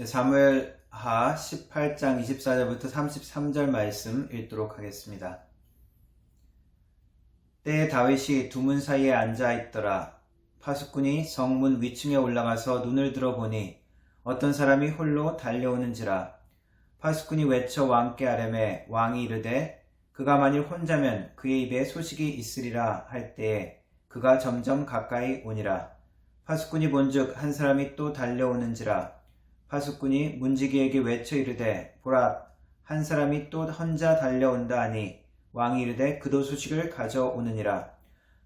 사무엘하 18장 24절부터 33절 말씀 읽도록 하겠습니다. 때에 다윗이 두 문 사이에 앉아 있더라. 파수꾼이 성문 위층에 올라가서 눈을 들어보니 어떤 사람이 홀로 달려오는지라. 파수꾼이 외쳐 왕께 아뢰매 왕이 이르되 그가 만일 혼자면 그의 입에 소식이 있으리라 할 때에 그가 점점 가까이 오니라. 파수꾼이 본즉 한 사람이 또 달려오는지라. 파수꾼이 문지기에게 외쳐 이르되 보라 한 사람이 또 혼자 달려온다 하니 왕이 이르되 그도 소식을 가져오느니라.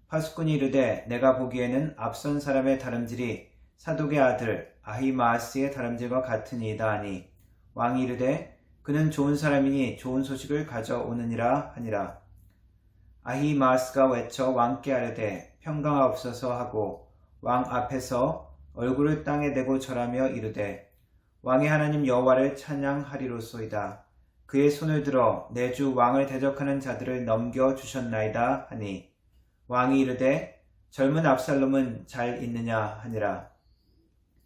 파수꾼이 이르되 내가 보기에는 앞선 사람의 다름질이 사독의 아들 아히마아스의 다름질과 같으니이다 하니 왕이 이르되 그는 좋은 사람이니 좋은 소식을 가져오느니라 하니라. 아히마아스가 외쳐 왕께 아뢰되 평강하옵소서 하고 왕 앞에서 얼굴을 땅에 대고 절하며 이르되 왕의 하나님 여호와를 찬양하리로소이다. 그의 손을 들어 내 주 왕을 대적하는 자들을 넘겨주셨나이다 하니 왕이 이르되 젊은 압살롬은 잘 있느냐 하니라.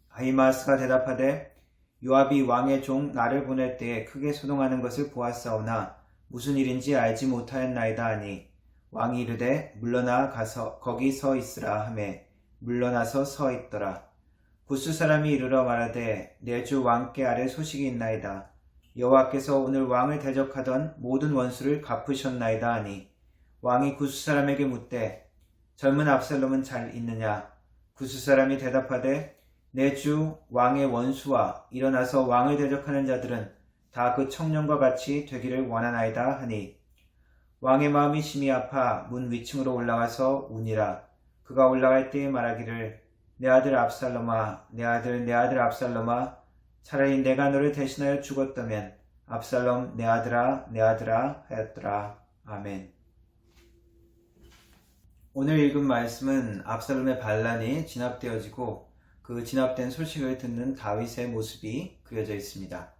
아히마아스가 대답하되 요압이 왕의 종 나를 보낼 때에 크게 소동하는 것을 보았사오나 무슨 일인지 알지 못하였나이다 하니 왕이 이르되 물러나 가서 거기 서 있으라 하매 물러나서 서 있더라. 부스 사람이 이르러 말하되 내 주 왕께 아뢰 소식이 있나이다. 여호와께서 오늘 왕을 대적하던 모든 원수를 갚으셨나이다 하니 왕이 구스 사람에게 묻되 젊은 압살롬은 잘 있느냐. 구스 사람이 대답하되 내 주 왕의 원수와 일어나서 왕을 대적하는 자들은 다 그 청년과 같이 되기를 원하나이다 하니 왕의 마음이 심히 아파 문 위층으로 올라가서 우니라. 그가 올라갈 때에 말하기를 내 아들 압살롬아 내 아들 압살롬아 차라리 내가 너를 대신하여 죽었다면 압살롬 내 아들아 하였더라. 아멘. 오늘 읽은 말씀은 압살롬의 반란이 진압되어지고 그 진압된 소식을 듣는 다윗의 모습이 그려져 있습니다.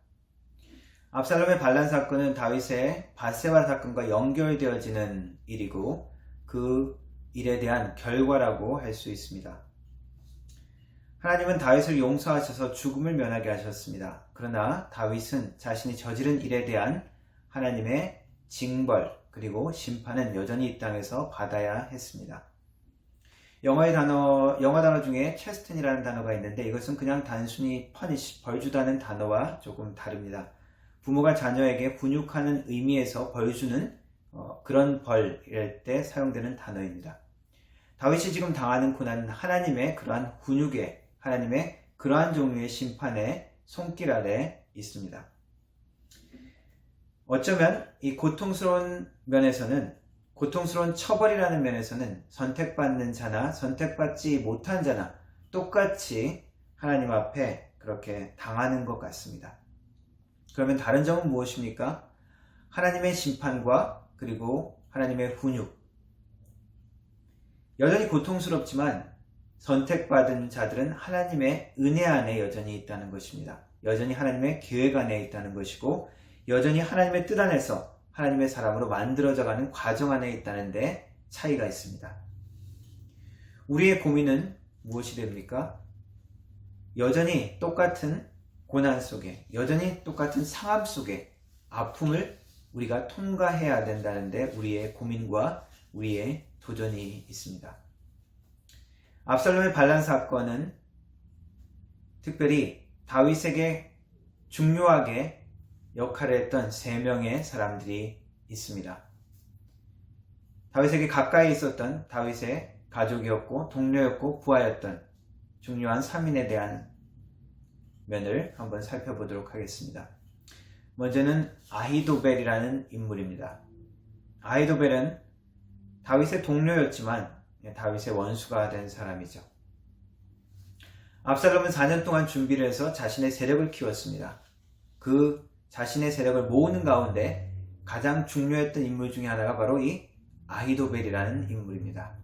압살롬의 반란 사건은 다윗의 밧세바 사건과 연결되어지는 일이고 그 일에 대한 결과라고 할 수 있습니다. 하나님은 다윗을 용서하셔서 죽음을 면하게 하셨습니다. 그러나 다윗은 자신이 저지른 일에 대한 하나님의 징벌 그리고 심판은 여전히 이 땅에서 받아야 했습니다. 영어 단어 중에 체스틴이라는 단어가 있는데 이것은 그냥 단순히 벌 주다는 단어와 조금 다릅니다. 부모가 자녀에게 훈육하는 의미에서 벌 주는 그런 벌일 때 사용되는 단어입니다. 다윗이 지금 당하는 고난은 하나님의 그러한 훈육에 하나님의 그러한 종류의 심판의 손길 아래 있습니다. 어쩌면 이 고통스러운 처벌이라는 면에서는 선택받는 자나 선택받지 못한 자나 똑같이 하나님 앞에 그렇게 당하는 것 같습니다. 그러면 다른 점은 무엇입니까? 하나님의 심판과 그리고 하나님의 훈육. 여전히 고통스럽지만 선택받은 자들은 하나님의 은혜 안에 여전히 있다는 것입니다. 여전히 하나님의 계획 안에 있다는 것이고 여전히 하나님의 뜻 안에서 하나님의 사람으로 만들어져가는 과정 안에 있다는 데 차이가 있습니다. 우리의 고민은 무엇이 됩니까? 여전히 똑같은 고난 속에 여전히 똑같은 상함 속에 아픔을 우리가 통과해야 된다는 데 우리의 고민과 우리의 도전이 있습니다. 압살롬의 반란 사건은 특별히 다윗에게 중요하게 역할을 했던 3명의 사람들이 있습니다. 다윗에게 가까이 있었던 다윗의 가족이었고 동료였고 부하였던 중요한 3인에 대한 면을 한번 살펴보도록 하겠습니다. 먼저는 아히도벨이라는 인물입니다. 아히도벨은 다윗의 동료였지만 다윗의 원수가 된 사람이죠. 압살롬은 4년 동안 준비를 해서 자신의 세력을 키웠습니다. 그 자신의 세력을 모으는 가운데 가장 중요했던 인물 중에 하나가 바로 이 아히도벨이라는 인물입니다.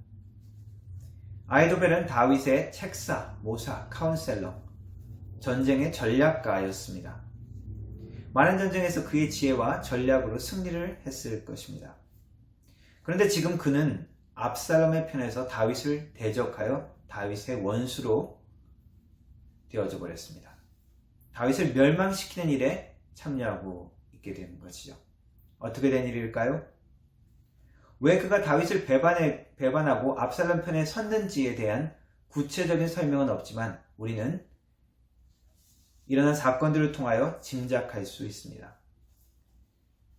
아히도벨은 다윗의 책사, 모사, 카운셀러, 전쟁의 전략가였습니다. 많은 전쟁에서 그의 지혜와 전략으로 승리를 했을 것입니다. 그런데 지금 그는 압살롬의 편에서 다윗을 대적하여 다윗의 원수로 되어져 버렸습니다. 다윗을 멸망시키는 일에 참여하고 있게 되는 것이죠. 어떻게 된 일일까요? 왜 그가 다윗을 배반하고 압살롬 편에 섰는지에 대한 구체적인 설명은 없지만 우리는 일어난 사건들을 통하여 짐작할 수 있습니다.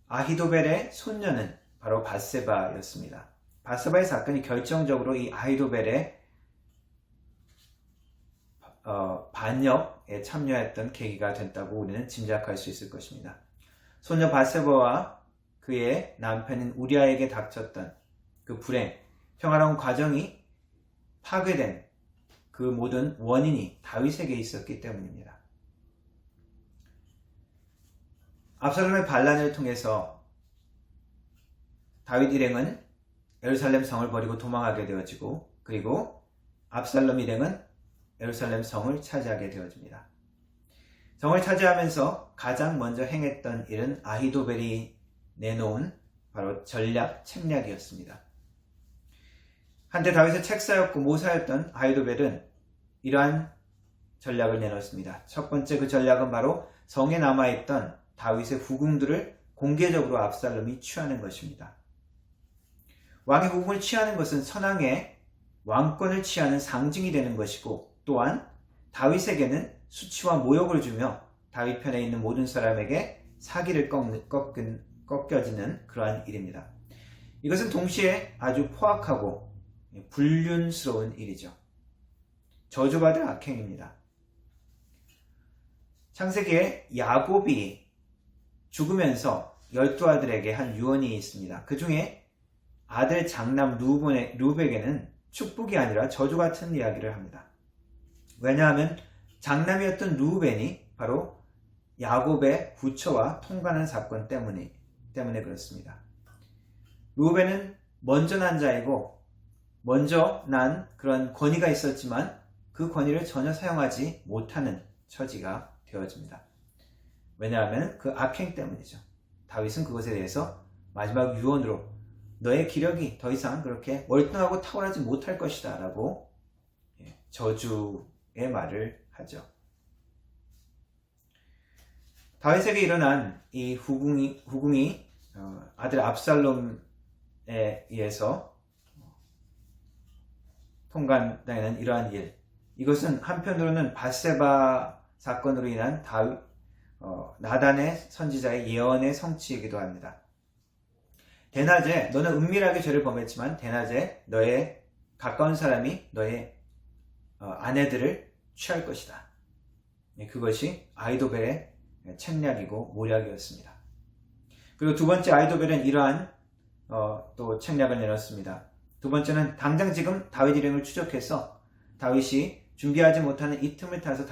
아히도벨의 손녀는 바로 밧세바였습니다. 밧세바의 사건이 결정적으로 이 아히도벨의 반역에 참여했던 계기가 됐다고 우리는 짐작할 수 있을 것입니다. 손녀 밧세바와 그의 남편인 우리아에게 닥쳤던 그 불행, 평화로운 과정이 파괴된 그 모든 원인이 다윗에게 있었기 때문입니다. 압살롬의 반란을 통해서 다윗 일행은 예루살렘 성을 버리고 도망하게 되어지고, 그리고 압살롬 일행은 예루살렘 성을 차지하게 되어집니다. 성을 차지하면서 가장 먼저 행했던 일은 아히도벨이 내놓은 바로 전략 책략이었습니다. 한때 다윗의 책사였고 모사였던 아히도벨은 이러한 전략을 내놓습니다. 첫 번째 그 전략은 바로 성에 남아있던 다윗의 후궁들을 공개적으로 압살롬이 취하는 것입니다. 왕의 후궁을 취하는 것은 선왕의 왕권을 취하는 상징이 되는 것이고, 또한 다윗에게는 수치와 모욕을 주며 다윗 편에 있는 모든 사람에게 사기를 꺾여지는 그러한 일입니다. 이것은 동시에 아주 포악하고 불륜스러운 일이죠. 저주받을 악행입니다. 창세기에 야곱이 죽으면서 12아들에게 한 유언이 있습니다. 그 중에 아들 장남 루벡에는 축복이 아니라 저주 같은 이야기를 합니다. 왜냐하면 장남이었던 루벤이 바로 야곱의 부처와 통관한 사건 때문에 그렇습니다. 루벤은 먼저 난 자이고 먼저 난 그런 권위가 있었지만 그 권위를 전혀 사용하지 못하는 처지가 되어집니다. 왜냐하면 그 악행 때문이죠. 다윗은 그것에 대해서 마지막 유언으로 너의 기력이 더 이상 그렇게 월등하고 탁월하지 못할 것이다 라고 저주의 말을 하죠. 다윗에게 일어난 이 후궁이 아들 압살롬에 의해서 통관당하는 이러한 일, 이것은 한편으로는 밧세바 사건으로 인한 나단의 선지자의 예언의 성취이기도 합니다. 대낮에 너는 은밀하게 죄를 범했지만 대낮에 너의 가까운 사람이 너의 아내들을 취할 것이다. 그것이 아히도벨의 책략이고 모략이었습니다. 그리고 두 번째, 아히도벨은 이러한 또 책략을 내놓습니다. 두 번째는 당장 지금 다윗 일행을 추적해서 다윗이 준비하지 못하는 이 틈을 타서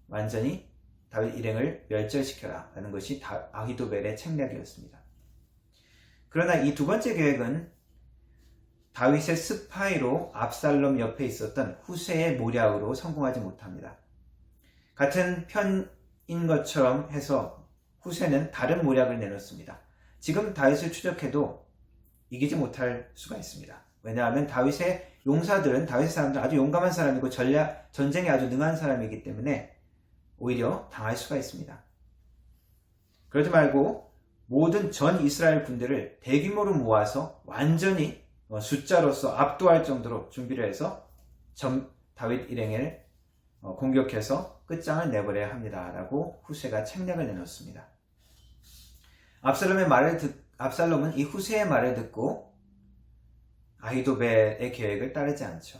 완전히 다윗 일행을 멸절시켜라 라는 것이 아히도벨의 책략이었습니다. 그러나 이 두 번째 계획은 다윗의 스파이로 압살롬 옆에 있었던 후세의 모략으로 성공하지 못합니다. 같은 편인 것처럼 해서 후세는 다른 모략을 내놓습니다. 지금 다윗을 추적해도 이기지 못할 수가 있습니다. 왜냐하면 다윗의 사람들은 아주 용감한 사람이고 전쟁에 아주 능한 사람이기 때문에 오히려 당할 수가 있습니다. 그러지 말고 모든 전 이스라엘 군대를 대규모로 모아서 완전히 숫자로서 압도할 정도로 준비를 해서 다윗 일행을 공격해서 끝장을 내버려야 합니다 라고 후세가 책략을 내놓습니다. 압살롬은 이 후세의 말을 듣고 아히도벨의 계획을 따르지 않죠.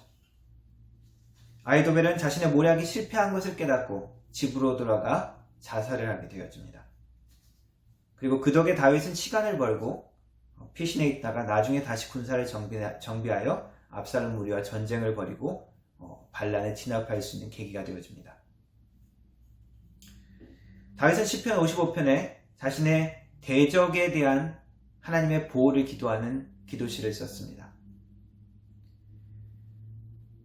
아히도벨은 자신의 모략이 실패한 것을 깨닫고 집으로 돌아가 자살을 하게 되어집니다. 그리고 그 덕에 다윗은 시간을 벌고 피신해 있다가 나중에 다시 군사를 정비하여 압살롬 무리와 전쟁을 벌이고 반란에 진압할 수 있는 계기가 되어집니다. 다윗은 시편 55편에 자신의 대적에 대한 하나님의 보호를 기도하는 기도시를 썼습니다.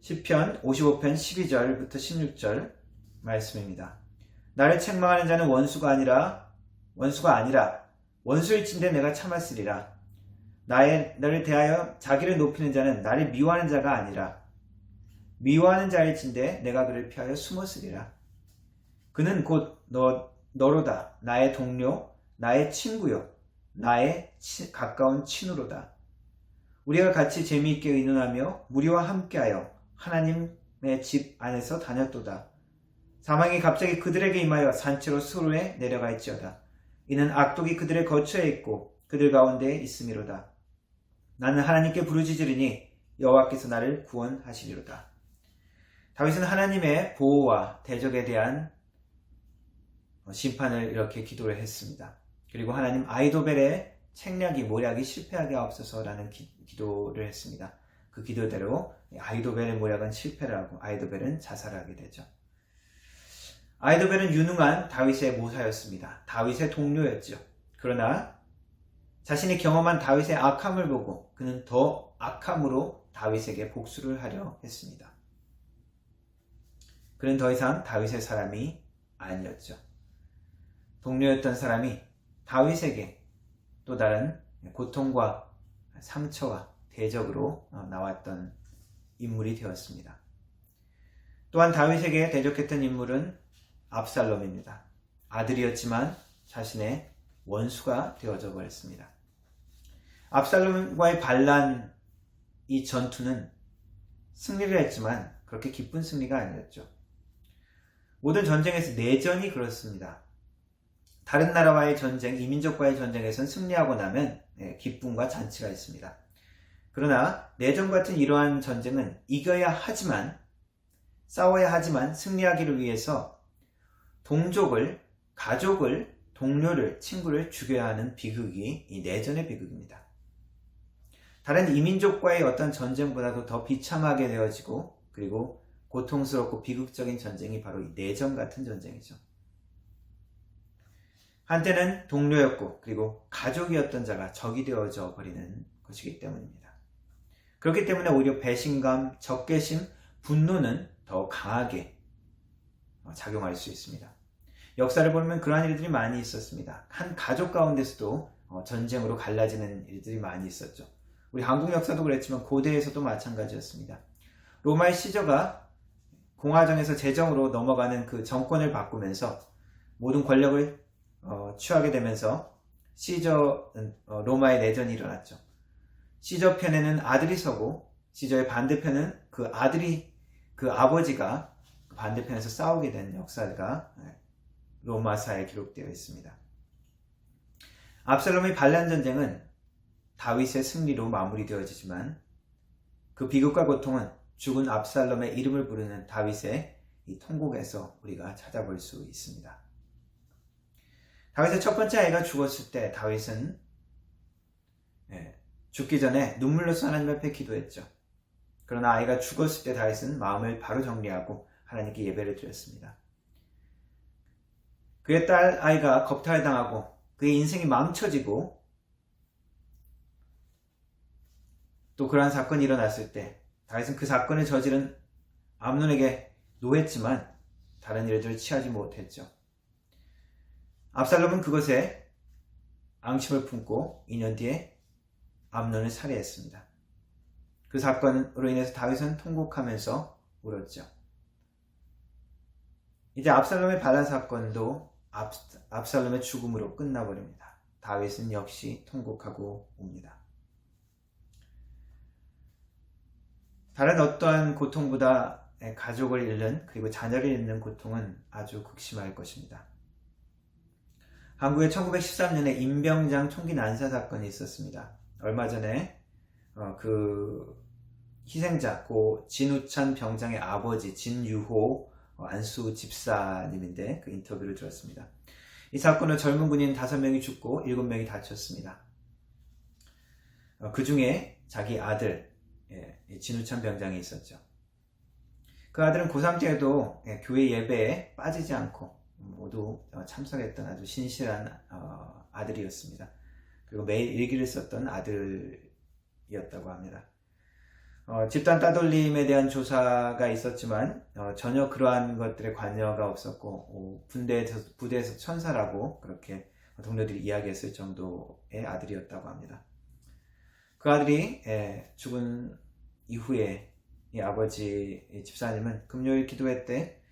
시편 55편 12절부터 16절 말씀입니다. 나를 책망하는 자는 원수가 아니라 원수일진데 내가 참았으리라. 나를 대하여 자기를 높이는 자는 나를 미워하는 자가 아니라 미워하는 자일진데 내가 그를 피하여 숨었으리라. 그는 곧 너로다. 나의 동료, 나의 친구요, 나의 가까운 친우로다. 우리가 같이 재미있게 의논하며 무리와 함께하여 하나님의 집 안에서 다녔도다. 사망이 갑자기 그들에게 임하여 산채로 수로에 내려갈지어다. 이는 악독이 그들의 거처에 있고 그들 가운데 있음이로다. 나는 하나님께 부르짖으리니 여호와께서 나를 구원하시리로다. 다윗은 하나님의 보호와 대적에 대한 심판을 이렇게 기도를 했습니다. 그리고 하나님 아히도벨의 책략이 모략이 실패하게 하옵소서라는 기도를 했습니다. 그 기도대로 아히도벨의 모략은 실패를 하고 아히도벨은 자살하게 되죠. 아히도벨은 유능한 다윗의 모사였습니다. 다윗의 동료였죠. 그러나 자신이 경험한 다윗의 악함을 보고 그는 더 악함으로 다윗에게 복수를 하려 했습니다. 그는 더 이상 다윗의 사람이 아니었죠. 동료였던 사람이 다윗에게 또 다른 고통과 상처와 대적으로 나왔던 인물이 되었습니다. 또한 다윗에게 대적했던 인물은 압살롬입니다. 아들이었지만 자신의 원수가 되어져 버렸습니다. 압살롬과의 반란, 이 전투는 승리를 했지만 그렇게 기쁜 승리가 아니었죠. 모든 전쟁에서 내전이 그렇습니다. 다른 나라와의 전쟁, 이민족과의 전쟁에서는 승리하고 나면 기쁨과 잔치가 있습니다. 그러나 내전 같은 이러한 전쟁은 이겨야 하지만, 싸워야 하지만 승리하기를 위해서 동족을, 가족을, 동료를, 친구를 죽여야 하는 비극이 이 내전의 비극입니다. 다른 이민족과의 어떤 전쟁보다도 더 비참하게 되어지고 그리고 고통스럽고 비극적인 전쟁이 바로 이 내전 같은 전쟁이죠. 한때는 동료였고 그리고 가족이었던 자가 적이 되어져 버리는 것이기 때문입니다. 그렇기 때문에 오히려 배신감, 적개심, 분노는 더 강하게 작용할 수 있습니다. 역사를 보면 그러한 일들이 많이 있었습니다. 한 가족 가운데서도 전쟁으로 갈라지는 일들이 많이 있었죠. 우리 한국 역사도 그랬지만 고대에서도 마찬가지였습니다. 로마의 시저가 공화정에서 제정으로 넘어가는 그 정권을 바꾸면서 모든 권력을 취하게 되면서 로마의 내전이 일어났죠. 시저 편에는 아들이 서고 시저의 반대편은 그 아버지가 반대편에서 싸우게 된 역사가 로마사에 기록되어 있습니다. 압살롬의 반란 전쟁은 다윗의 승리로 마무리되어지지만 그 비극과 고통은 죽은 압살롬의 이름을 부르는 다윗의 이 통곡에서 우리가 찾아볼 수 있습니다. 다윗의 첫 번째 아이가 죽었을 때 다윗은 죽기 전에 눈물로써 하나님 앞에 기도했죠. 그러나 아이가 죽었을 때 다윗은 마음을 바로 정리하고 하나님께 예배를 드렸습니다. 그의 딸 아이가 겁탈당하고 그의 인생이 망쳐지고 또 그러한 사건이 일어났을 때 다윗은 그 사건을 저지른 암논에게 노했지만 다른 일들을 취하지 못했죠. 압살롬은 그것에 앙심을 품고 2년 뒤에 암논을 살해했습니다. 그 사건으로 인해서 다윗은 통곡하면서 울었죠. 이제 압살롬의 반란 사건도 압살롬의 죽음으로 끝나버립니다. 다윗은 역시 통곡하고 옵니다. 다른 어떠한 고통보다 가족을 잃는 그리고 자녀를 잃는 고통은 아주 극심할 것입니다. 한국에 1913년에 임병장 총기 난사 사건이 있었습니다. 얼마 전에 그 희생자 고 진우찬 병장의 아버지 진유호 안수 집사님인데 그 인터뷰를 들었습니다. 이 사건은 젊은 군인 5명이 죽고 7명이 다쳤습니다. 그 중에 자기 아들 진우찬 병장이 있었죠. 그 아들은 고3 때에도 교회 예배에 빠지지 않고 모두 참석했던 아주 신실한 아들이었습니다. 그리고 매일 일기를 썼던 아들이었다고 합니다. 집단 따돌림에 대한 조사가 있었지만 전혀 그러한 것들에 관여가 없었고 부대에서 천사라고 그렇게 동료들이 이야기했을 정도의 아들이었다고 합니다. 그 아들이 죽은 이후에 이 아버지 집사님은 금요일 기도회 때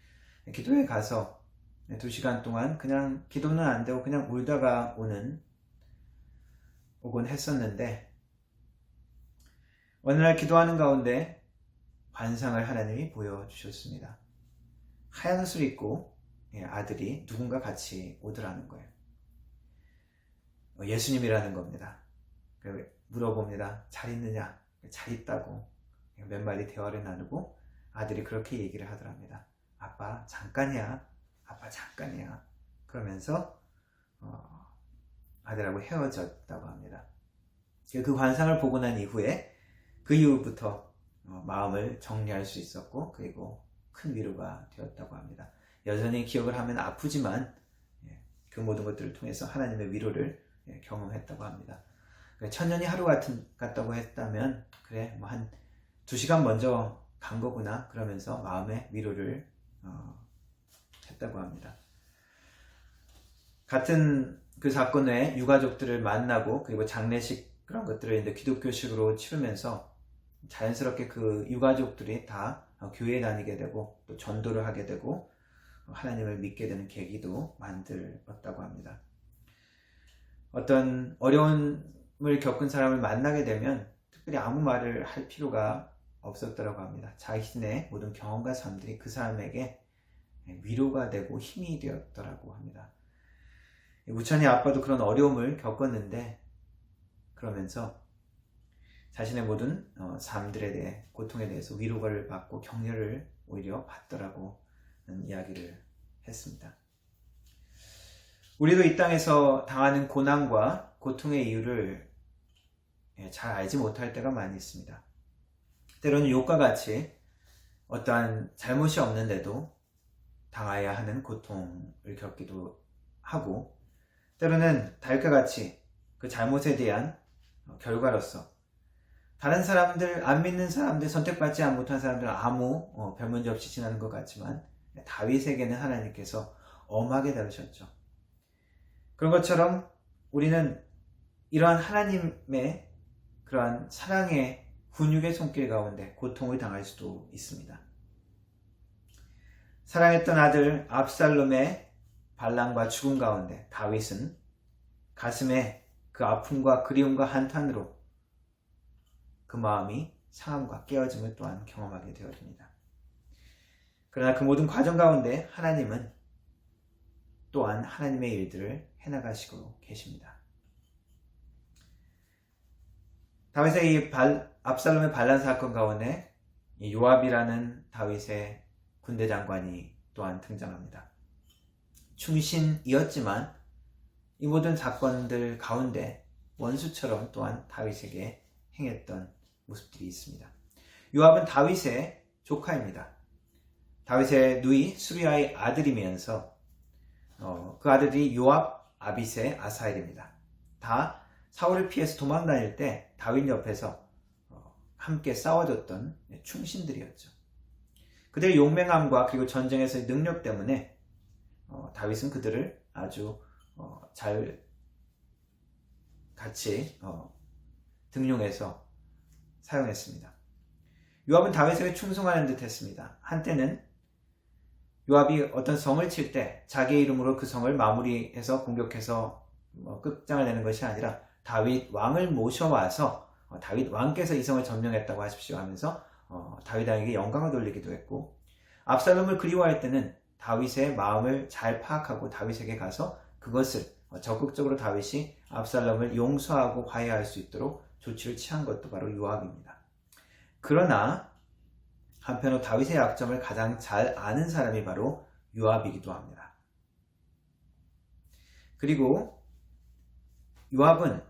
기도에 가서 2시간 동안 그냥 기도는 안 되고 그냥 울다가 오곤 했었는데, 어느 날 기도하는 가운데 환상을 하나님이 보여주셨습니다. 하얀 옷을 입고 아들이 누군가 같이 오더라는 거예요. 예수님이라는 겁니다. 물어봅니다. 잘 있느냐? 잘 있다고 몇 마디 대화를 나누고 아들이 그렇게 얘기를 하더랍니다. 아빠 잠깐이야. 아빠 잠깐이야. 그러면서 아들하고 헤어졌다고 합니다. 그 환상을 보고 난 이후에 그 이후부터 마음을 정리할 수 있었고, 그리고 큰 위로가 되었다고 합니다. 여전히 기억을 하면 아프지만 그 모든 것들을 통해서 하나님의 위로를 경험했다고 합니다. 천년이 하루 같다고 했다면, 그래 뭐 한 2시간 먼저 간 거구나 그러면서 마음의 위로를 했다고 합니다. 같은 그 사건 외에 유가족들을 만나고, 그리고 장례식 그런 것들을 이제 기독교식으로 치르면서 자연스럽게 그 유가족들이 다 교회에 다니게 되고 또 전도를 하게 되고 하나님을 믿게 되는 계기도 만들었다고 합니다. 어떤 어려움을 겪은 사람을 만나게 되면 특별히 아무 말을 할 필요가 없었다고 합니다. 자신의 모든 경험과 삶들이 그 사람에게 위로가 되고 힘이 되었더라고 합니다. 우찬이 아빠도 그런 어려움을 겪었는데, 그러면서 자신의 모든 삶들에 대해, 고통에 대해서 위로를 받고 격려를 오히려 받더라고 이야기를 했습니다. 우리도 이 땅에서 당하는 고난과 고통의 이유를 잘 알지 못할 때가 많이 있습니다. 때로는 욥과 같이 어떠한 잘못이 없는데도 당해야 하는 고통을 겪기도 하고, 때로는 다윗과 같이 그 잘못에 대한 결과로서 다른 사람들, 안 믿는 사람들, 선택받지 못한 사람들은 아무 별문제 없이 지나는 것 같지만 다윗에게는 하나님께서 엄하게 다루셨죠. 그런 것처럼 우리는 이러한 하나님의 그러한 사랑의 훈육의 손길 가운데 고통을 당할 수도 있습니다. 사랑했던 아들 압살롬의 반란과 죽음 가운데 다윗은 가슴에 그 아픔과 그리움과 한탄으로 그 마음이 상함과 깨어짐을 또한 경험하게 되어집니다. 그러나 그 모든 과정 가운데 하나님은 또한 하나님의 일들을 해나가시고 계십니다. 다윗의 이 압살롬의 반란 사건 가운데 이 요압이라는 다윗의 군대 장관이 또한 등장합니다. 충신이었지만 이 모든 사건들 가운데 원수처럼 또한 다윗에게 행했던 모습들이 있습니다. 요압은 다윗의 조카입니다. 다윗의 누이 수리아의 아들이면서 그 아들이 요압, 아비세, 아사엘입니다. 다 사울을 피해서 도망다닐 때 다윗 옆에서 함께 싸워줬던 충신들이었죠. 그들의 용맹함과 그리고 전쟁에서의 능력 때문에 다윗은 그들을 아주 잘 같이 등용해서 사용했습니다. 요압은 다윗에게 충성하는 듯 했습니다. 한때는 요압이 어떤 성을 칠 때 자기의 이름으로 그 성을 마무리해서 공격해서 끝장을 내는 것이 아니라 다윗 왕을 모셔와서 다윗 왕께서 이 성을 점령했다고 하십시오 하면서 다윗 왕에게 영광을 돌리기도 했고, 압살롬을 그리워할 때는 다윗의 마음을 잘 파악하고 다윗에게 가서 그것을 적극적으로 다윗이 압살롬을 용서하고 화해할 수 있도록 조치를 취한 것도 바로 요압입니다. 그러나 한편으로 다윗의 약점을 가장 잘 아는 사람이 바로 요압이기도 합니다. 그리고 요압은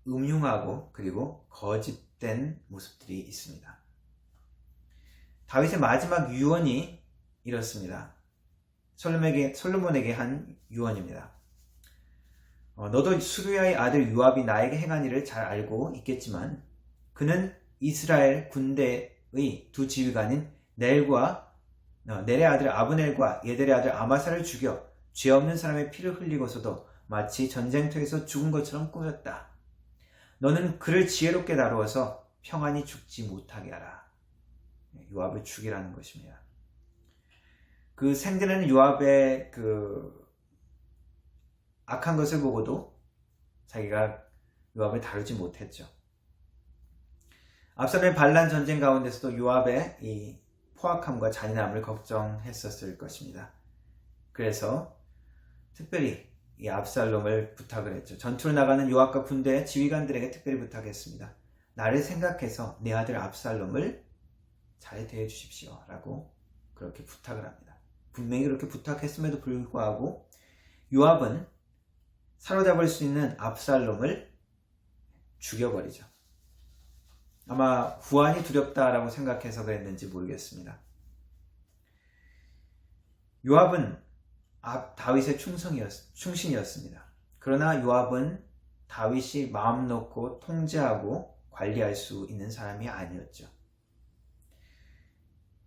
음흉하고 그리고 거짓된 모습들이 있습니다. 다윗의 마지막 유언이 이렇습니다. 솔로몬에게 한 유언입니다. 너도 수르야의 아들 요압이 나에게 행한 일을 잘 알고 있겠지만 그는 이스라엘 군대의 두 지휘관인 넬의 아들 아브넬과 예델의 아들 아마사를 죽여 죄 없는 사람의 피를 흘리고서도 마치 전쟁터에서 죽은 것처럼 꾸몄다. 너는 그를 지혜롭게 다루어서 평안히 죽지 못하게 하라. 요압을 죽이라는 것입니다. 그 생존하는 요압의 그 악한 것을 보고도 자기가 요압을 다루지 못했죠. 압살롬의 반란 전쟁 가운데서도 요압의 이 포악함과 잔인함을 걱정했었을 것입니다. 그래서 특별히 이 압살롬을 부탁을 했죠. 전투로 나가는 요압과 군대 지휘관들에게 특별히 부탁했습니다. 나를 생각해서 내 아들 압살롬을 잘 대해 주십시오 라고 그렇게 부탁을 합니다. 분명히 그렇게 부탁했음에도 불구하고 요압은 사로잡을 수 있는 압살롬을 죽여버리죠. 아마 후환이 두렵다라고 생각해서 그랬는지 모르겠습니다. 요압은 다윗의 충신이었습니다. 그러나 요압은 다윗이 마음 놓고 통제하고 관리할 수 있는 사람이 아니었죠.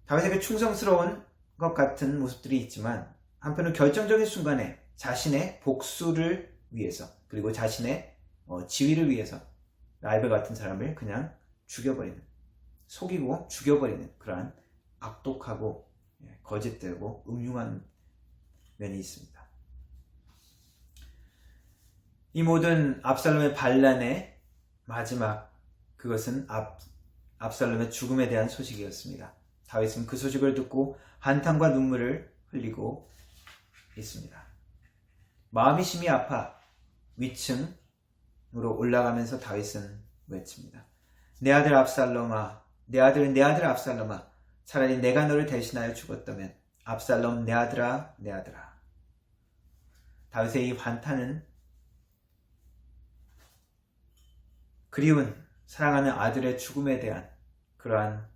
다윗에게 충성스러운 것 같은 모습들이 있지만 한편으로 결정적인 순간에 자신의 복수를 위해서 그리고 자신의 지위를 위해서 라이벌 같은 사람을 그냥 죽여버리는, 속이고 죽여버리는 그러한 악독하고 거짓되고 음흉한 면이 있습니다. 이 모든 압살롬의 반란의 마지막, 그것은 압살롬의 죽음에 대한 소식이었습니다. 다윗은 그 소식을 듣고 한탄과 눈물을 흘리고 있습니다. 마음이 심히 아파 위층으로 올라가면서 다윗은 외칩니다. 내 아들 압살롬아, 내 아들 압살롬아, 차라리 내가 너를 대신하여 죽었다면 압살롬 내 아들아, 내 아들아. 다윗의 이 환탄은 그리운 사랑하는 아들의 죽음에 대한 그러한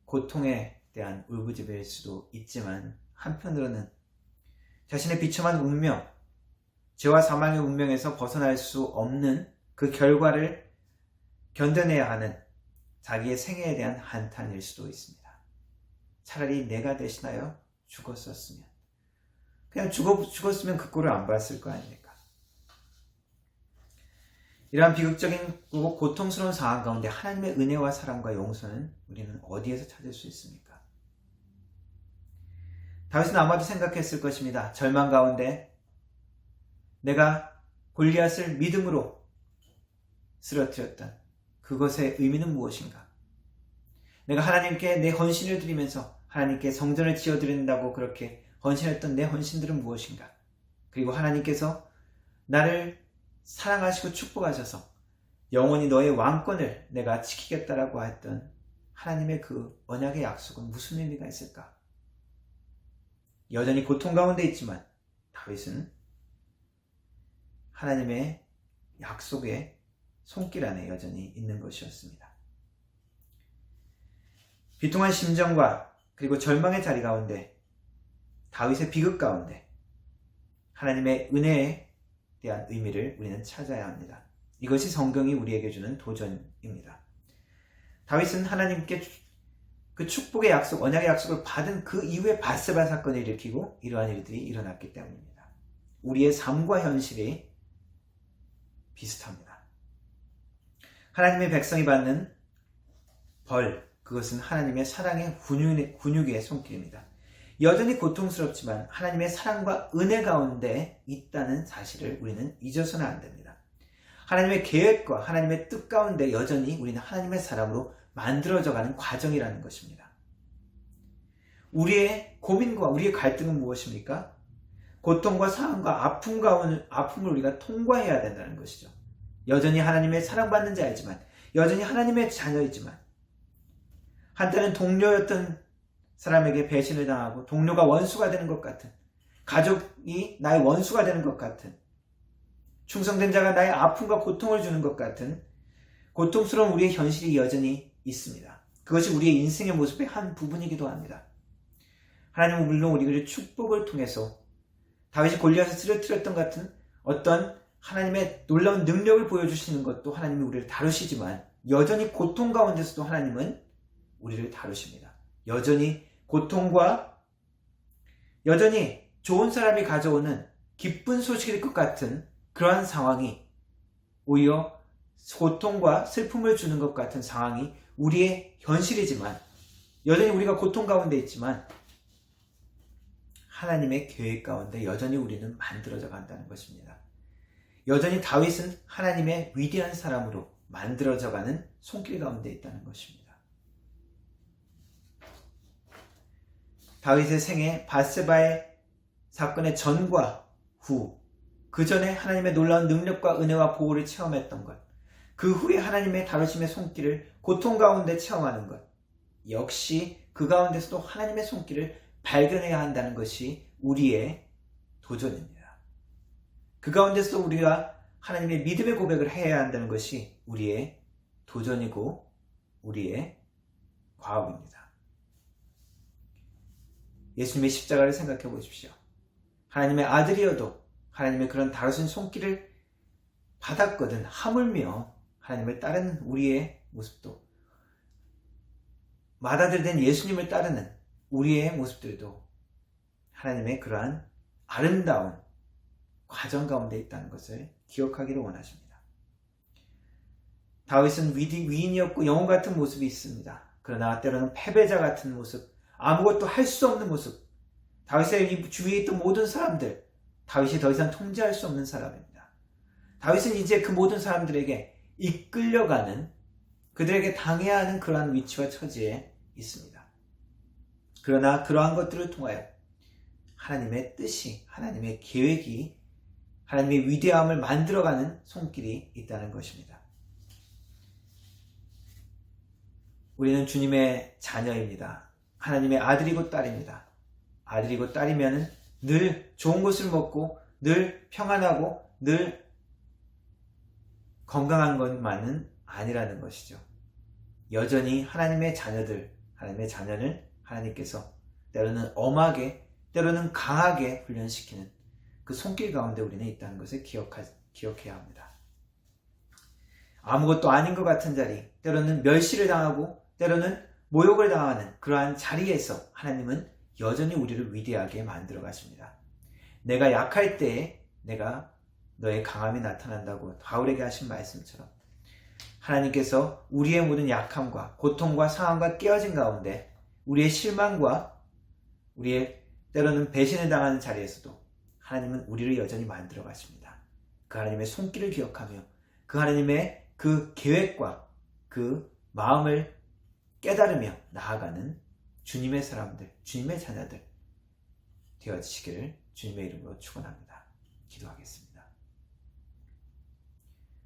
고통에 대한 울부짖을 수도 있지만 한편으로는 자신의 비참한 운명, 죄와 사망의 운명에서 벗어날 수 없는 그 결과를 견뎌내야 하는 자기의 생애에 대한 한탄일 수도 있습니다. 차라리 내가 대신하여 죽었었으면, 그냥 죽었으면 그 꼴을 안 봤을 거 아닙니까? 이러한 비극적인 고통스러운 상황 가운데 하나님의 은혜와 사랑과 용서는 우리는 어디에서 찾을 수 있습니까? 다윗은 아마도 생각했을 것입니다. 절망 가운데 내가 골리앗을 믿음으로 쓰러뜨렸던 그것의 의미는 무엇인가? 내가 하나님께 내 헌신을 드리면서 하나님께 성전을 지어드린다고 그렇게 헌신했던 내 헌신들은 무엇인가? 그리고 하나님께서 나를 사랑하시고 축복하셔서 영원히 너의 왕권을 내가 지키겠다라고 했던 하나님의 그 언약의 약속은 무슨 의미가 있을까? 여전히 고통 가운데 있지만 다윗은 하나님의 약속의 손길 안에 여전히 있는 것이었습니다. 비통한 심정과 그리고 절망의 자리 가운데 다윗의 비극 가운데 하나님의 은혜에 대한 의미를 우리는 찾아야 합니다. 이것이 성경이 우리에게 주는 도전입니다. 다윗은 하나님께 그 축복의 약속, 언약의 약속을 받은 그 이후에 밧세바 사건을 일으키고 이러한 일들이 일어났기 때문입니다. 우리의 삶과 현실이 비슷합니다. 하나님의 백성이 받는 벌, 그것은 하나님의 사랑의 훈육의 손길입니다. 여전히 고통스럽지만 하나님의 사랑과 은혜 가운데 있다는 사실을 우리는 잊어서는 안 됩니다. 하나님의 계획과 하나님의 뜻 가운데 여전히 우리는 하나님의 사람으로 만들어져가는 과정이라는 것입니다. 우리의 고민과 우리의 갈등은 무엇입니까? 고통과 상함과 아픔을 우리가 통과해야 된다는 것이죠. 여전히 하나님의 사랑받는 자이지만, 여전히 하나님의 자녀이지만, 한때는 동료였던 사람에게 배신을 당하고 동료가 원수가 되는 것 같은, 가족이 나의 원수가 되는 것 같은, 충성된 자가 나의 아픔과 고통을 주는 것 같은 고통스러운 우리의 현실이 여전히 있습니다. 그것이 우리의 인생의 모습의 한 부분이기도 합니다. 하나님은 물론 우리를 축복을 통해서 다윗이 골리앗을 쓰러뜨렸던 같은 어떤 하나님의 놀라운 능력을 보여주시는 것도 하나님이 우리를 다루시지만 여전히 고통 가운데서도 하나님은 우리를 다루십니다. 여전히 고통과 여전히 좋은 사람이 가져오는 기쁜 소식일 것 같은 그러한 상황이 오히려 고통과 슬픔을 주는 것 같은 상황이 우리의 현실이지만 여전히 우리가 고통 가운데 있지만 하나님의 계획 가운데 여전히 우리는 만들어져 간다는 것입니다. 여전히 다윗은 하나님의 위대한 사람으로 만들어져 가는 손길 가운데 있다는 것입니다. 다윗의 생애 밧세바의 사건의 전과 후, 그 전에 하나님의 놀라운 능력과 은혜와 보호를 체험했던 것, 그 후에 하나님의 다루심의 손길을 고통 가운데 체험하는 것, 역시 그 가운데서도 하나님의 손길을 발견해야 한다는 것이 우리의 도전입니다. 그 가운데서 우리가 하나님의 믿음의 고백을 해야 한다는 것이 우리의 도전이고 우리의 과업입니다. 예수님의 십자가를 생각해 보십시오. 하나님의 아들이어도 하나님의 그런 다루신 손길을 받았거든 하물며 하나님을 따르는 우리의 모습도, 맏아들된 예수님을 따르는 우리의 모습들도 하나님의 그러한 아름다운 과정 가운데 있다는 것을 기억하기를 원하십니다. 다윗은 위인이었고 영웅 같은 모습이 있습니다. 그러나 때로는 패배자 같은 모습, 아무것도 할 수 없는 모습, 다윗의 주위에 있던 모든 사람들, 다윗이 더 이상 통제할 수 없는 사람입니다. 다윗은 이제 그 모든 사람들에게 이끌려가는, 그들에게 당해야 하는 그러한 위치와 처지에 있습니다. 그러나 그러한 것들을 통하여 하나님의 뜻이, 하나님의 계획이, 하나님의 위대함을 만들어가는 손길이 있다는 것입니다. 우리는 주님의 자녀입니다. 하나님의 아들이고 딸입니다. 아들이고 딸이면 늘 좋은 것을 먹고 늘 평안하고 늘 건강한 것만은 아니라는 것이죠. 여전히 하나님의 자녀를 하나님께서 때로는 엄하게, 때로는 강하게 훈련시키는 그 손길 가운데 우리는 있다는 것을 기억해야 합니다. 아무것도 아닌 것 같은 자리, 때로는 멸시를 당하고 때로는 모욕을 당하는 그러한 자리에서 하나님은 여전히 우리를 위대하게 만들어 가십니다. 내가 약할 때에 내가 너의 강함이 나타난다고 바울에게 하신 말씀처럼 하나님께서 우리의 모든 약함과 고통과 상함과 깨어진 가운데 우리의 실망과 우리의 때로는 배신을 당하는 자리에서도 하나님은 우리를 여전히 만들어 가십니다. 그 하나님의 손길을 기억하며 그 하나님의 그 계획과 그 마음을 깨달으며 나아가는 주님의 사람들, 주님의 자녀들 되어지시기를 주님의 이름으로 축원합니다. 기도하겠습니다.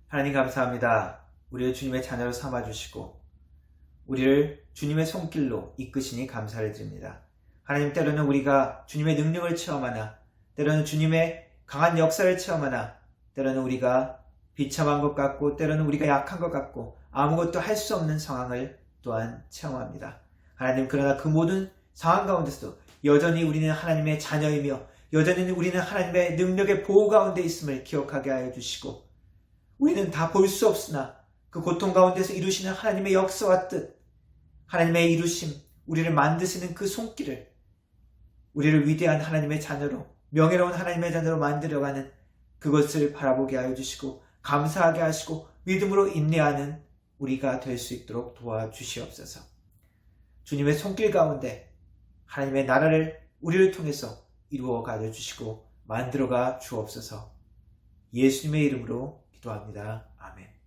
하나님 감사합니다. 우리를 주님의 자녀로 삼아주시고 우리를 주님의 손길로 이끄시니 감사를 드립니다. 하나님, 때로는 우리가 주님의 능력을 체험하나, 때로는 주님의 강한 역사를 체험하나, 때로는 우리가 비참한 것 같고 때로는 우리가 약한 것 같고 아무것도 할 수 없는 상황을 또한 체험합니다. 하나님, 그러나 그 모든 상황 가운데서도 여전히 우리는 하나님의 자녀이며 여전히 우리는 하나님의 능력의 보호 가운데 있음을 기억하게 하여 주시고, 우리는 다 볼 수 없으나 그 고통 가운데서 이루시는 하나님의 역사와 뜻, 하나님의 이루심, 우리를 만드시는 그 손길을, 우리를 위대한 하나님의 자녀로, 명예로운 하나님의 자녀로 만들어가는 그것을 바라보게 하여 주시고 감사하게 하시고 믿음으로 인내하는 우리가 될 수 있도록 도와주시옵소서. 주님의 손길 가운데 하나님의 나라를 우리를 통해서 이루어 가려 주시고 만들어가 주옵소서. 예수님의 이름으로 기도합니다. 아멘.